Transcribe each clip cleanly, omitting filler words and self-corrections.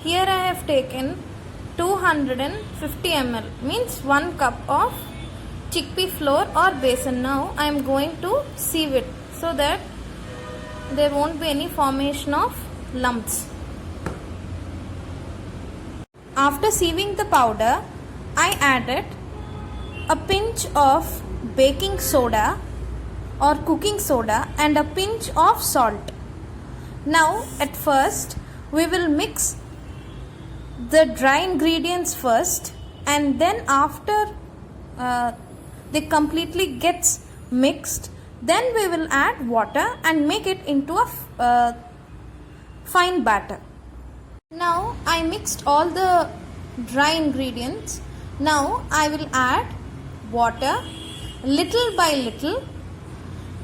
Here I have taken 250 ml, means 1 cup of chickpea flour or besan. Now I am going to sieve it so that there won't be any formation of lumps. After sieving the powder, I added a pinch of baking soda or cooking soda and a pinch of salt. Now at first we will mix the dry ingredients first, and then after they completely gets mixed, then we will add water and make it into a fine batter. Now I mixed all the dry ingredients. Now I will add water little by little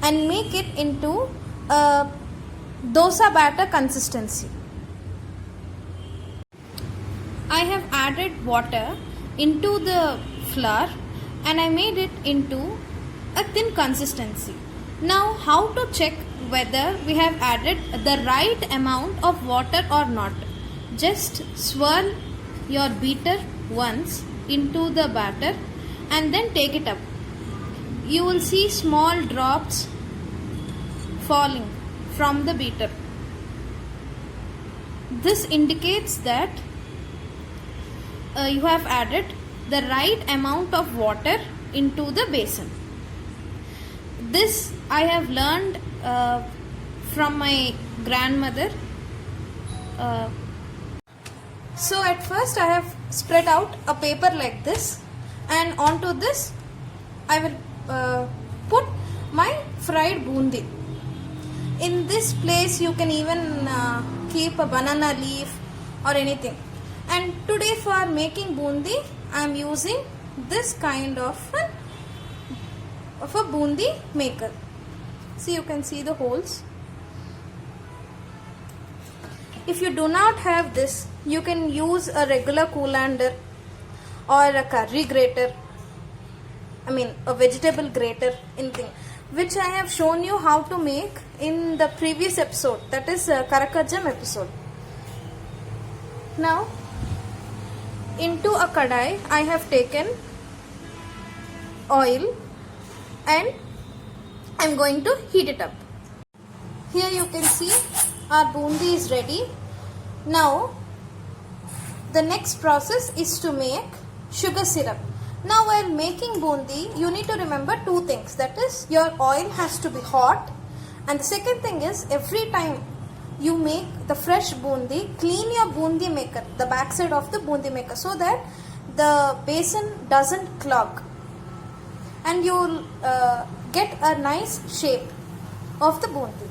and make it into a dosa batter consistency. I have added water into the flour and I made it into a thin consistency. Now how to check whether we have added the right amount of water or not? Just swirl your beater once into the batter and then take it up. You will see small drops falling from the beater. This indicates that you have added the right amount of water into the basin. This I have learned from my grandmother. So at first I have spread out a paper like this, and onto this I will put my fried bundi. In this place you can even keep a banana leaf or anything. And today for making bundi I am using this kind of a bundi maker. See, you can see the holes. If you do not have this, you can use a regular colander or a curry grater, a vegetable grater, anything, which I have shown you how to make in the previous episode, that is Karakajam episode. Now into a kadai I have taken oil and I am going to heat it up. Here you can see our bundi is ready. Now the next process is to make sugar syrup. Now while making bundi you need to remember two things, that is your oil has to be hot, and the second thing is every time you make the fresh bundi, clean your bundi maker, the back side of the bundi maker, so that the basin doesn't clog and you will get a nice shape of the bundi.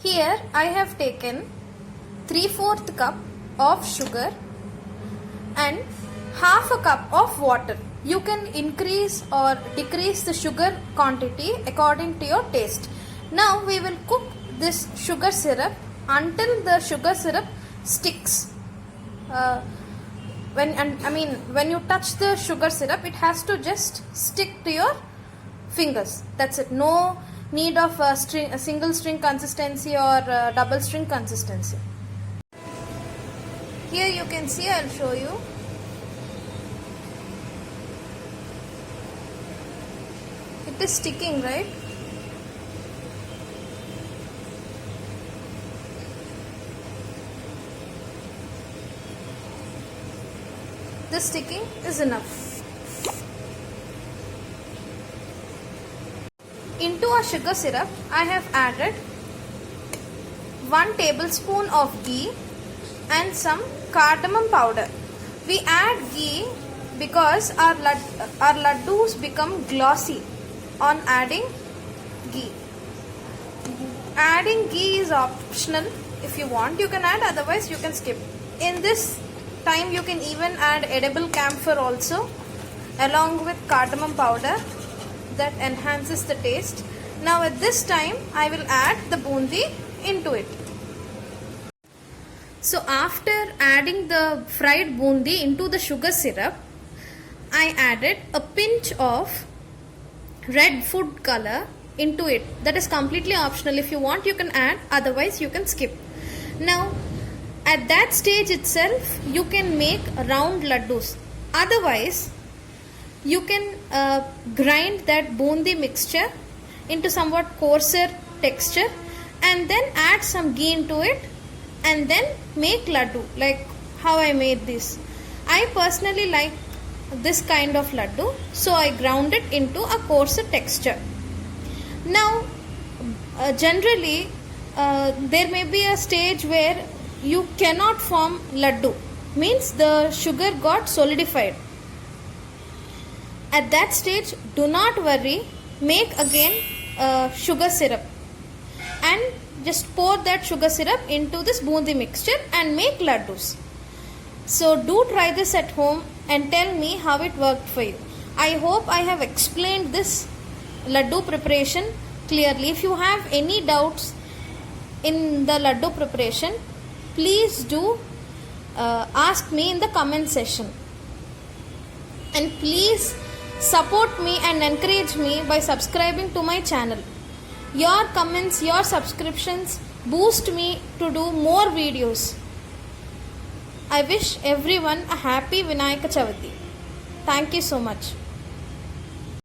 Here I have taken 3/4 cup of sugar and half a cup of water. You can increase or decrease the sugar quantity according to your taste. Now we will cook this sugar syrup until the sugar syrup sticks. When you touch the sugar syrup, it has to just stick to your fingers. That's it. No need of a single string consistency or double string consistency. Here you can see, I'll show you. It is sticking, right? This sticking is enough. Into a sugar syrup, I have added 1 tablespoon of ghee and some cardamom powder. We add ghee because our laddus become glossy on adding ghee. Adding ghee is optional. If you want, you can add, otherwise you can skip. In this time you can even add edible camphor also along with cardamom powder, that enhances the taste. Now at this time I will add the bundi into it. So after adding the fried bundi into the sugar syrup, I added a pinch of red food color into it. That is completely optional. If you want, you can add, otherwise you can skip. Now At that stage itself, you can make round laddus. Otherwise, you can grind that bundi mixture into somewhat coarser texture and then add some ghee into it and then make laddu like how I made this. I personally like this kind of laddu, so I ground it into a coarser texture. Now generally there may be a stage where you cannot form laddu, means the sugar got solidified. At that stage, do not worry, make again sugar syrup and just pour that sugar syrup into this bundi mixture and make laddus. So do try this at home and tell me how it worked for you. I hope I have explained this laddu preparation clearly. If you have any doubts in the laddu preparation, please do ask me in the comment section. And please support me and encourage me by subscribing to my channel. Your comments, your subscriptions boost me to do more videos. I wish everyone a happy Vinayaka Chavati. Thank you so much.